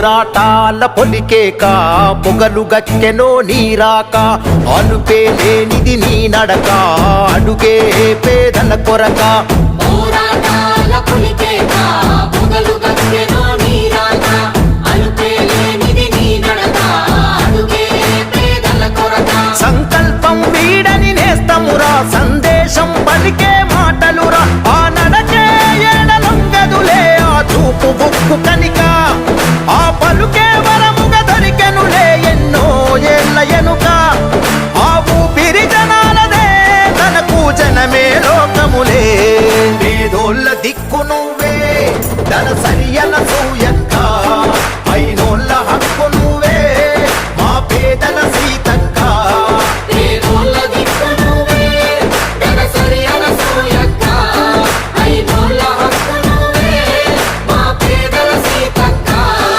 పోరాటాల పొలికేక పొగలు గక్కెనో నీరాక అలుపే లేనిది నీ నడక అడుగే పేదల కొరక పోరాటాల పొలికేక పొగలు గక్కెనో